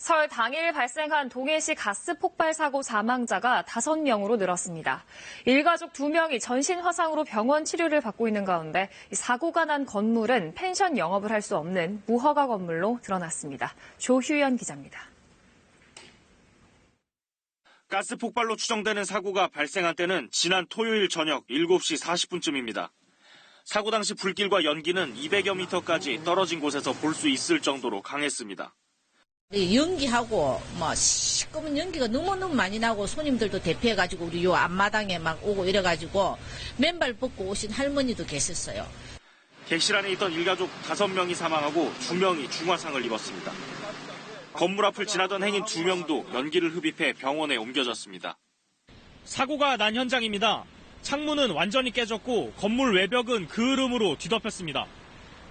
설 당일 발생한 동해시 가스 폭발 사고 사망자가 5명으로 늘었습니다. 일가족 2명이 전신 화상으로 병원 치료를 받고 있는 가운데 사고가 난 건물은 펜션 영업을 할 수 없는 무허가 건물로 드러났습니다. 조휴연 기자입니다. 가스 폭발로 추정되는 사고가 발생한 때는 지난 토요일 저녁 7시 40분쯤입니다. 사고 당시 불길과 연기는 200여 미터까지 떨어진 곳에서 볼 수 있을 정도로 강했습니다. 연기하고 시꺼먼 연기가 너무너무 많이 나고 손님들도 대피해가지고 우리 요 앞마당에 막 오고 이래가지고 맨발 벗고 오신 할머니도 계셨어요. 객실 안에 있던 일가족 5명이 사망하고 2명이 중화상을 입었습니다. 건물 앞을 지나던 행인 2명도 연기를 흡입해 병원에 옮겨졌습니다. 사고가 난 현장입니다. 창문은 완전히 깨졌고 건물 외벽은 그을음으로 뒤덮였습니다.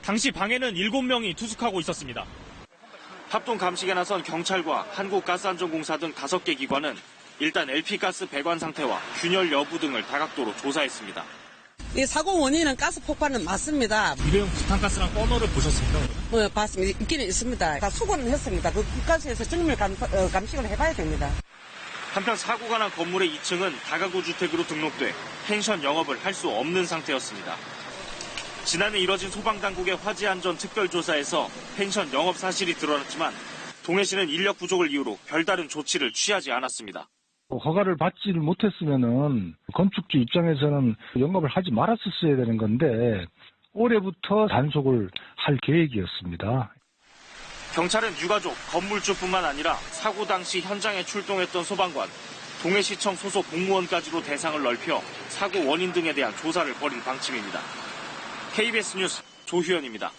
당시 방에는 7명이 투숙하고 있었습니다. 합동 감식에 나선 경찰과 한국가스안전공사 등 5개 기관은 일단 LP가스 배관 상태와 균열 여부 등을 다각도로 조사했습니다. 이 사고 원인은 가스 폭발은 맞습니다. 일회용 부탄가스랑 버너를 보셨습니까? 네, 봤습니다. 있기는 있습니다. 다 수거는 했습니다. 그 국가시에서 정밀 감식을 해봐야 됩니다. 한편 사고가 난 건물의 2층은 다가구 주택으로 등록돼 펜션 영업을 할 수 없는 상태였습니다. 지난해 이뤄진 소방당국의 화재안전 특별조사에서 펜션 영업 사실이 드러났지만 동해시는 인력 부족을 이유로 별다른 조치를 취하지 않았습니다. 허가를 받지를 못했으면은 건축주 입장에서는 영업을 하지 말았었어야 되는 건데 올해부터 단속을 할 계획이었습니다. 경찰은 유가족, 건물주뿐만 아니라 사고 당시 현장에 출동했던 소방관, 동해시청 소속 공무원까지도 대상을 넓혀 사고 원인 등에 대한 조사를 벌일 방침입니다. KBS 뉴스 조휴연입니다.